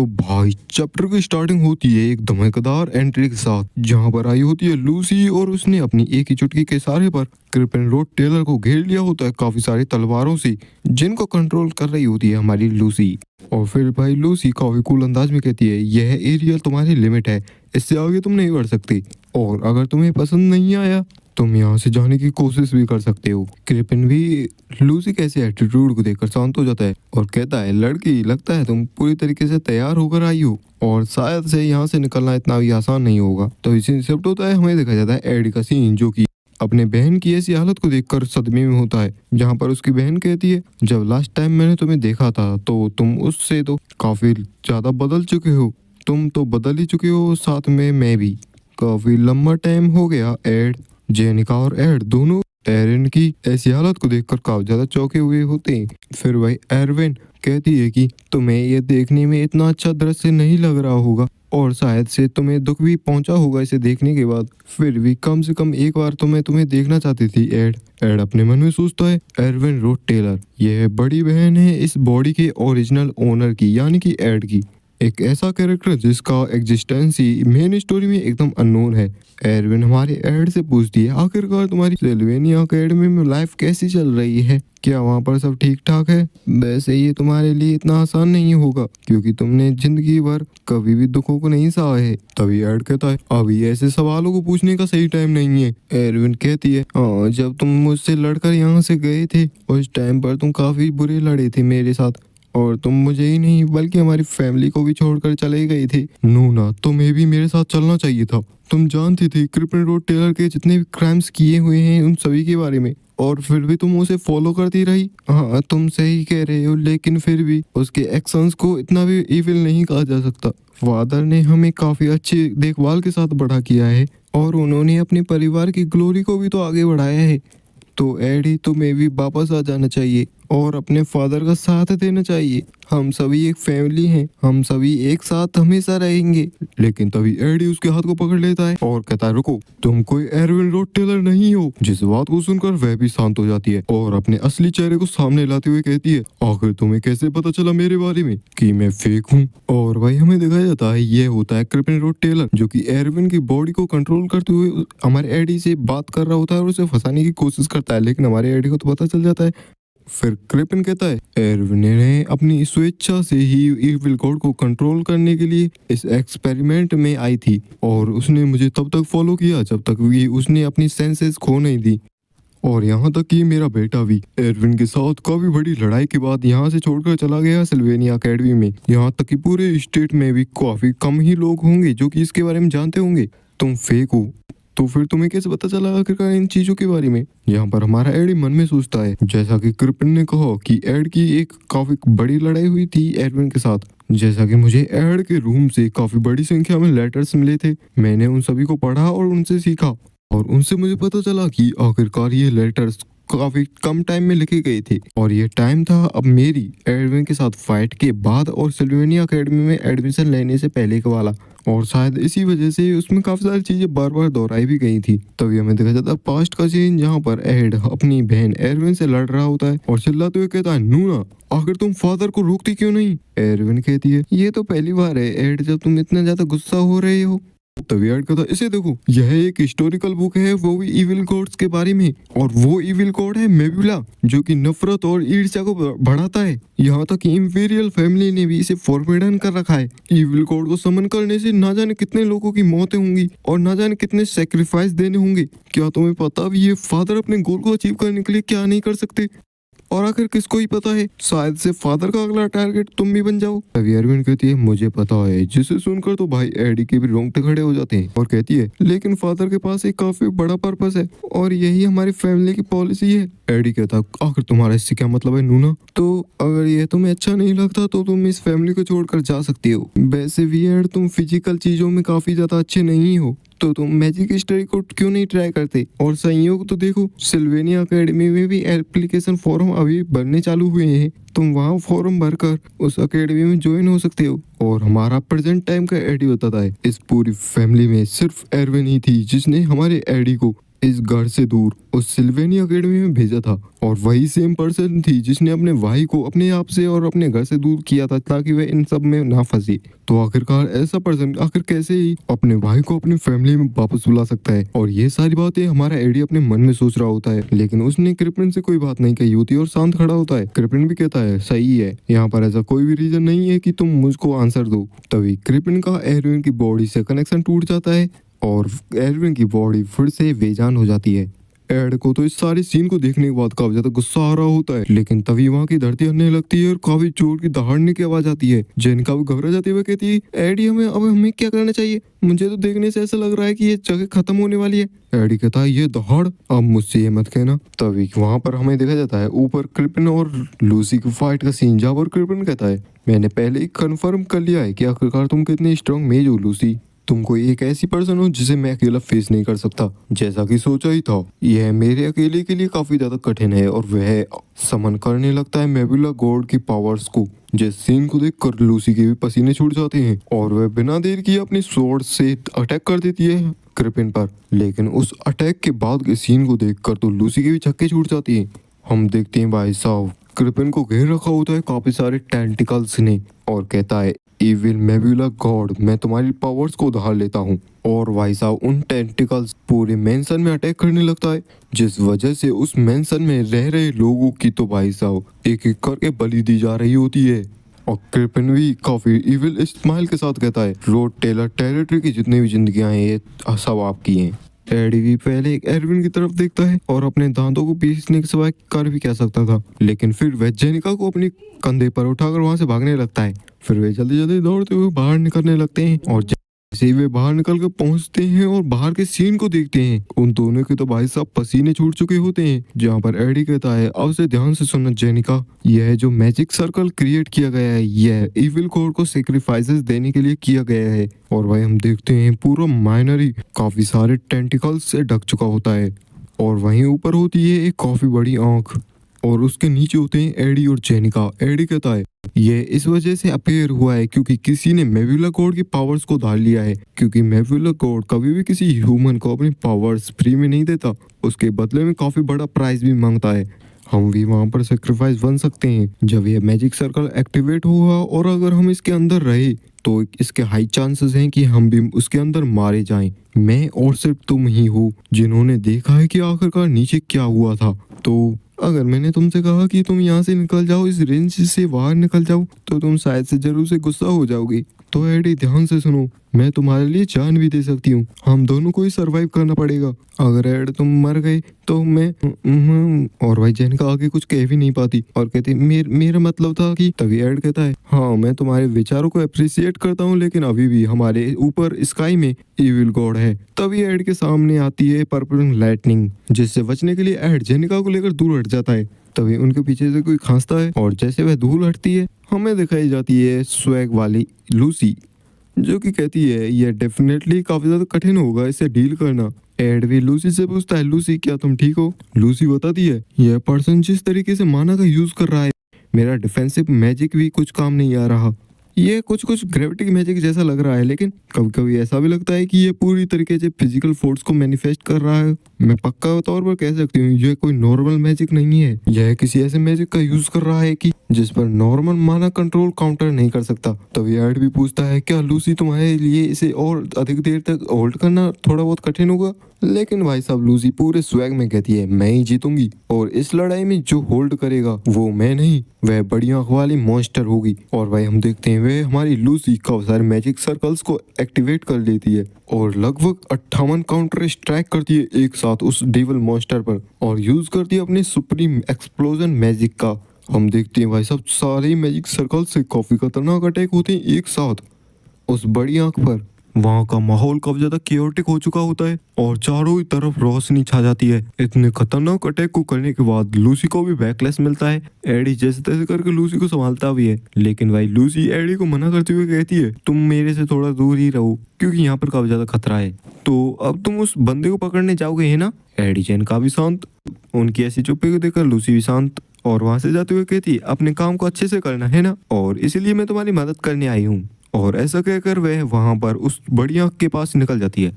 तो भाई चैप्टर की स्टार्टिंग होती है एक धमाकेदार एंट्री के साथ, जहां पर आई होती है लूसी और उसने अपनी एक ही चुटकी के इशारे पर क्रिपन रोड टेलर को घेर लिया होता है काफी सारी तलवारों से, जिनको कंट्रोल कर रही होती है हमारी लूसी। और फिर भाई लूसी काफी कूल अंदाज में कहती है, यह एरिया तुम्हारी लिमिट है, इससे आगे तुम नहीं बढ़ सकती, और अगर तुम्हें पसंद नहीं आया तुम यहाँ से जाने की कोशिश भी कर सकते हो। क्रिपिन भी लूसी के ऐसे एटीट्यूड को देखकर शांत हो जाता है और कहता है, लड़की लगता है तुम पूरी तरीके से तैयार होकर आई हो और शायद से यहाँ से निकलना इतना भी आसान नहीं होगा। तो इसी शिफ्ट होता है, हमें देखा जाता है एडी का सीन, जो कि अपने बहन की ऐसी हालत को देखकर सदमे में होता है, जहाँ पर उसकी बहन कहती है, जब लास्ट टाइम मैंने तुम्हें देखा था तो तुम उससे तो काफी ज्यादा बदल चुके हो, तुम तो बदल ही चुके हो, साथ में मैं भी। काफी लंबा टाइम हो गया। एड, जेनिका और एड दोनों एरन की ऐसी हालत को देखकर काफी ज्यादा चौंके हुए होते हैं। फिर वही एरविन कहती है कि तुम्हें ये देखने में इतना अच्छा दृश्य नहीं लग रहा होगा और शायद से तुम्हें दुख भी पहुंचा होगा इसे देखने के बाद, फिर भी कम से कम एक बार तो मैं तुम्हें देखना चाहती थी। एड अपने मन में सोचता है, एरविन रोड टेलर यह बड़ी बहन है इस बॉडी के ओरिजिनल ओनर की, यानी कि एड की, एक ऐसा कैरेक्टर जिसका एग्जिस्टेंस ही मेन स्टोरी में एकदम अननोन है। एरविन हमारे एड से पूछती है, आखिरकार तुम्हारी सिल्वेनिया अकेडमी में लाइफ कैसी चल रही है, क्या वहाँ पर सब ठीक ठाक है? वैसे ये तुम्हारे लिए इतना आसान नहीं होगा क्योंकि तुमने जिंदगी भर कभी भी दुखों को नहीं सहा है। तभी एड कहता है, अभी ऐसे सवालों को पूछने का सही टाइम नहीं है। एरविन कहती है, हाँ, जब तुम मुझसे लड़कर यहाँ से गए थे उस टाइम पर तुम काफी बुरे लड़े थे मेरे साथ, और तुम मुझे ही नहीं बल्कि हमारी फैमिली को भी छोड़कर चले गए थे। नूना, तुम्हें भी मेरे साथ चलना चाहिए था, तुम जानती थी क्रिपन रोड टेलर के जितने भी क्राइम्स किए हुए हैं उन सभी के बारे में, और फिर भी तुम उसे फॉलो करती रही। हाँ, तुम सही कह रहे हो, लेकिन फिर भी उसके एक्शंस को इतना भी इविल नहीं कहा जा सकता। फादर ने हमें काफी अच्छी देखभाल के साथ बड़ा किया है और उन्होंने अपने परिवार की ग्लोरी को भी तो आगे बढ़ाया है। तो एडी, तुम्हें भी वापस आ जाना चाहिए और अपने फादर का साथ देना चाहिए। हम सभी एक फैमिली हैं, हम सभी एक साथ हमेशा रहेंगे। लेकिन तभी एडी उसके हाथ को पकड़ लेता है और कहता है, रुको, तुम कोई एरविन रोड टेलर नहीं हो। जिस बात को सुनकर वह भी शांत हो जाती है और अपने असली चेहरे को सामने लाते हुए कहती है, आखिर तुम्हें कैसे पता चला मेरे बारे में कि मैं फेक हूँ? और भाई हमें दिखाया जाता है ये होता है क्रिपन रोड टेलर, जो कि एरविन की बॉडी को कंट्रोल करते हुए हमारे एडी से बात कर रहा होता है और उसे फंसाने की कोशिश करता है, लेकिन हमारे एडी को तो पता चल जाता है। फिर क्रिपन कहता है, एरविन ने अपनी स्वेच्छा से ही इविल गॉड को कंट्रोल करने के लिए इस एक्सपेरिमेंट में आई थी और उसने मुझे तब तक फॉलो किया जब तक भी उसने अपनी सेंसेस खो नहीं दी, और यहाँ तक कि मेरा बेटा भी एरविन के साथ काफी बड़ी लड़ाई के बाद यहाँ से छोड़कर चला गया सिल्वेनिया अकेडमी में। यहाँ तक कि पूरे स्टेट में भी काफी कम ही लोग होंगे जो कि इसके बारे में जानते होंगे। तुम फेक हो, तो फिर तुम्हें कैसे पता चला आखिरकार इन चीजों के बारे में? यहाँ पर हमारा एडी मन में सोचता है, जैसा कि क्रिपन ने कहा कि एड की एक काफी बड़ी लड़ाई हुई थी एरविन के साथ, जैसा कि मुझे एड के रूम से काफी बड़ी संख्या में लेटर्स मिले थे, मैंने उन सभी को पढ़ा और उनसे सीखा, और उनसे मुझे पता चला कि आखिरकार ये लेटर्स काफी कम टाइम में लिखे गए थे, और ये टाइम था अब मेरी एरविन के साथ फाइट के बाद और सिल्वेनिया अकेडमी में एडमिशन लेने से पहले का वाला, और शायद इसी वजह से उसमें काफी सारी चीजें बार बार दोहराई भी गई थी। तभी हमें देखा जाता है पास्ट का सीन, जहाँ पर एड अपनी बहन एरविन से लड़ रहा होता है और चिल्लाते हुए कहता है, नूना, आखिर तुम फादर को रोकती क्यों नहीं? एरविन कहती है, ये तो पहली बार है एड जब तुम इतना ज्यादा गुस्सा हो रहे हो। तभी एड कहता है, इसे देखो, यह एक हिस्टोरिकल बुक है, वो भी इविल गॉड्स के बारे में, और वो इविल गॉड है मेबुला, जो कि नफरत और ईर्ष्या को बढ़ाता है। यहाँ तक कि इंपीरियल फैमिली ने भी इसे फॉरबिडन कर रखा है। इविल गॉड को समन करने से ना जाने कितने लोगों की मौतें होंगी और ना जाने कितने सेक्रीफाइस देने होंगे। क्या तुम्हें पता भी ये फादर अपने गोल को अचीव करने के लिए क्या नहीं कर सकते? और आखिर किसको ही पता है, शायद से फादर का अगला टारगेट तुम भी बन जाओ। तभी अरविंद कहती है, मुझे पता है, जिसे सुनकर तो भाई एडी के भी रोंगटे खड़े हो जाते हैं, और कहती है, लेकिन फादर के पास एक काफी बड़ा पर्पस है और यही हमारी फैमिली की पॉलिसी है। एडी कहता, आखिर तुम्हारा इससे क्या मतलब है नूना? तो अगर ये तुम्हें अच्छा नहीं लगता तो तुम इस फैमिली को छोड़कर जा सकती हो। वैसे भी एड, तुम फिजिकल चीजों में काफी ज्यादा अच्छे नहीं हो, तो तुम मैजिक स्टडी को क्यों नहीं ट्राई करते? और संयोग तो देखो, सिल्वेनिया अकेडमी में भी एप्लीकेशन फॉर्म अभी भरने चालू हुए हैं, तुम वहाँ फॉर्म भरकर उस अकेडमी में ज्वाइन हो सकते हो। और हमारा प्रेजेंट टाइम का एडी बताता है, इस पूरी फैमिली में सिर्फ एरविन ही थी जिसने हमारे एडी को इस घर से दूर उस सिल्वेनिया अकेडमी में भेजा था और वही सेम पर्सन थी जिसने अपने भाई को अपने आप से और अपने घर से दूर किया था ताकि वह इन सब में ना फंसे। तो आखिरकार ऐसा पर्सन आखिर कैसे ही अपने भाई को अपनी फैमिली में वापस बुला सकता है? और ये सारी बातें हमारा एडी अपने मन में सोच रहा होता है, लेकिन उसने क्रिपिन से कोई बात नहीं कही होती और शांत खड़ा होता है। क्रिपिन भी कहता है सही है, यहाँ पर ऐसा कोई भी रीजन नहीं है कि तुम मुझको आंसर दो। तभी क्रिपिन का एडविन की बॉडी से कनेक्शन टूट जाता है और एडविन की बॉडी फिर से बेजान हो जाती है। एड को तो इस सारी सीन को देखने के बाद काफी ज्यादा गुस्सा आ रहा होता है, लेकिन तभी वहाँ की धरती हिलने लगती है और काफी जोर की दहाड़ने की आवाज आती है। जेनिका भी घबरा जाती है, कहती है एडी हमें क्या करना चाहिए? मुझे तो देखने से ऐसा लग रहा है कि ये जगह खत्म होने वाली है। एडी कहता है ये दहाड़ अब मुझसे ये मत कहना। तभी वहाँ पर हमें देखा जाता है ऊपर क्रिपिन और लूसी की फाइट का सीन, जहाँ पर क्रिपिन कहता है मैंने पहले ही कंफर्म कर लिया है कि आखिरकार तुम कितनी स्ट्रांग मेज हो लूसी। तुम कोई एक ऐसी पर्सन हो जिसे मैं अकेला फेस नहीं कर सकता। जैसा कि सोचा ही था, यह मेरे अकेले के लिए काफी ज्यादा कठिन है। और वह समन करने लगता है मेबुला गॉड की पावर्स को। जिस सीन को देखकर लूसी के भी पसीने छूट जाते हैं और वह बिना देर किए अपनी स्वॉर्ड से अटैक कर देती है क्रिपिन पर। लेकिन उस अटैक के बाद के सीन को देखकर तो लूसी के भी छक्के छूट जाती है। हम देखते हैं भाई साहब क्रिपिन को घेर रखा होता है काफी सारे टेंटिकल्स ने और कहता है इविल मेबुला गॉड, मैं तुम्हारी पावर्स को उधार लेता हूँ। और भाई साहब उन टेंटिकल्स पूरे मेंशन में अटैक करने लगता है, जिस वजह से उस मेंशन में रह रहे लोगों की तो भाई साहब एक एक करके बलि दी जा रही होती है। और क्रिपिन भी काफी इविल स्माइल के साथ कहता है रोड टेलर टेरिटरी की जितनी भी जिंदगियां हैं ये सब आपकी हैं। एडी भी पहले एक एडविन की तरफ देखता है और अपने दांतों को पीसने के सिवाय कर भी क्या सकता था, लेकिन फिर वह जेनिका को अपने कंधे पर उठाकर वहां से भागने लगता है। फिर वे जल्दी जल्दी दौड़ते हुए बाहर निकलने लगते हैं और जैसे ही वे बाहर निकल कर पहुंचते हैं और बाहर के सीन को देखते हैं, उन दोनों के तो भाई साहब पसीने छूट चुके होते हैं। जहाँ पर एडी कहता है अब से ध्यान से सुनना जेनिका, यह जो मैजिक सर्कल क्रिएट किया गया है यह इविल गॉड को सेक्रीफाइसेस देने के लिए किया गया है। और भाई हम देखते हैं पूरा माइनरी काफी सारे टेंटिकल्स से ढक चुका होता है और वहीं ऊपर होती है एक काफी बड़ी आंख और उसके नीचे होते हैं एडी और जेनिका। एडी कहता है ये इस वजह से अपेयर हुआ है क्योंकि किसी ने मेबुला गॉड की पावर्स को धार लिया है, क्योंकि मेबुला गॉड कभी भी किसी ह्यूमन को अपनी पावर्स फ्री में नहीं देता, उसके बदले में काफी बड़ा प्राइस भी मांगता है। हम भी वहाँ पर सेक्रीफाइस बन सकते हैं जब ये मैजिक सर्कल एक्टिवेट होगा, और अगर हम इसके अंदर रहे तो इसके हाई चांसेस हैं कि हम भी उसके अंदर मारे जाएं। मैं और सिर्फ तुम ही हो जिन्होंने देखा है कि आखिरकार नीचे क्या हुआ था। तो अगर मैंने तुमसे कहा कि तुम यहाँ से निकल जाओ, इस रेंज से बाहर निकल जाओ, तो तुम शायद से जरूर से गुस्सा हो जाओगे। तो एडी ध्यान से सुनो, मैं तुम्हारे लिए जान भी दे सकती हूँ, हम दोनों को ही सरवाइव करना पड़ेगा। अगर एड तुम मर गए तो मैं और भाई जेनिका आगे कुछ कह भी नहीं पाती और कहती मेरा मतलब था कि। तभी एड कहता है हाँ मैं तुम्हारे विचारों को अप्रिशिएट करता हूँ, लेकिन अभी भी हमारे ऊपर स्काई में इविल गॉड है। तभी एड के सामने आती है पर्पल लाइटनिंग, जिससे बचने के लिए एड जेनिका को लेकर दूर हट जाता है। तभी उनके पीछे से कोई खांसता है और जैसे वह धूल हटती है हमें दिखाई जाती है स्वैग वाली लूसी, जो कि कहती है यह डेफिनेटली काफी ज्यादा कठिन होगा इसे डील करना। एड भी लूसी से पूछता है लूसी क्या तुम ठीक हो? लूसी बताती है यह पर्सन जिस तरीके से माना का यूज कर रहा है, मेरा डिफेंसिव मैजिक भी कुछ काम नहीं आ रहा। ये कुछ ग्रेविटी मैजिक जैसा लग रहा है, लेकिन कभी कभी ऐसा भी लगता है कि ये पूरी तरीके से फिजिकल फोर्स को मैनिफेस्ट कर रहा है। मैं पक्का तौर पर कह सकती हूँ ये कोई नॉर्मल मैजिक नहीं है, यह किसी ऐसे मैजिक का यूज कर रहा है कि जिस पर नॉर्मल माना कंट्रोल काउंटर नहीं कर सकता। तभी एड भी पूछता है क्या लूसी तुम्हारे लिए इसे और अधिक देर तक होल्ड करना थोड़ा बहुत कठिन होगा? लेकिन भाई साहब लूसी पूरे स्वैग में कहती है मैं ही जीतूंगी, और इस लड़ाई में जो होल्ड करेगा वो मैं नहीं, वह बड़ी आंख वाली मॉन्स्टर होगी। और भाई हम देखते हैं वह हमारी लूसी काफी सारे मैजिक सर्कल्स को एक्टिवेट कर लेती है और लगभग 58 काउंटर स्ट्राइक करती है एक साथ उस डेविल मॉन्स्टर पर, और यूज करती है अपने सुप्रीम एक्सप्लोजन मैजिक का। हम देखते हैं भाई साहब सारे मैजिक सर्कल से काफी खतरनाक अटैक होते हैं एक साथ उस बड़ी आंख पर। वहाँ का माहौल काफी ज्यादा केओटिक हो चुका होता है और चारों ही तरफ रोशनी छा जाती है। इतने खतरनाक अटैक को करने के बाद लूसी को भी बैकलेस मिलता है। एडी जैसे तैसे करके लूसी को संभालता भी है, लेकिन भाई लूसी एडी को मना करते हुए कहती है तुम मेरे से थोड़ा दूर ही रहो क्योंकि यहाँ पर काफी ज्यादा खतरा है। तो अब तुम उस बंदे को पकड़ने जाओगे है ना? एडी जैन काफी शांत, उनकी ऐसी चुप्पी को देखकर लूसी भी शांत, और वहां से जाते हुए कहती है अपने काम को अच्छे से करना है ना, और इसीलिए मैं तुम्हारी मदद करने आई हूँ। और ऐसा कहकर वह वहां पर उस बड़ी आंख के पास निकल जाती है।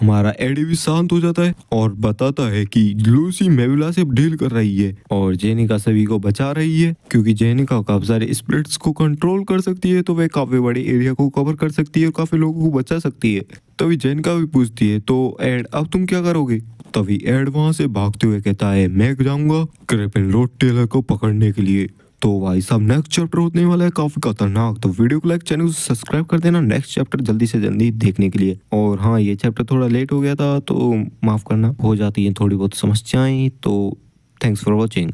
हमारा एडी भी शांत हो जाता है और बताता है कि लूसी मेबुला से डील कर रही है और जेनिका सभी को बचा रही है, क्योंकि जेनिका काफी सारे स्पिरिट्स को कंट्रोल कर सकती है, तो वह काफी बड़े एरिया को कवर कर सकती है और काफी लोगों को बचा सकती है। तभी जेनिका भी पूछती है, तो एड अब तुम क्या करोगे? तभी एड वहां से भागते हुए कहता है, मैं जाऊंगा क्रिपेनलोड टेलर को पकड़ने के लिए। तो भाई साहब नेक्स्ट चैप्टर होने वाला है काफी खतरनाक, तो वीडियो को लाइक, चैनल को सब्सक्राइब कर देना नेक्स्ट चैप्टर जल्दी से जल्दी देखने के लिए। और हाँ, ये चैप्टर थोड़ा लेट हो गया था तो माफ करना, हो जाती है थोड़ी बहुत समस्याएं, तो थैंक्स फॉर वॉचिंग।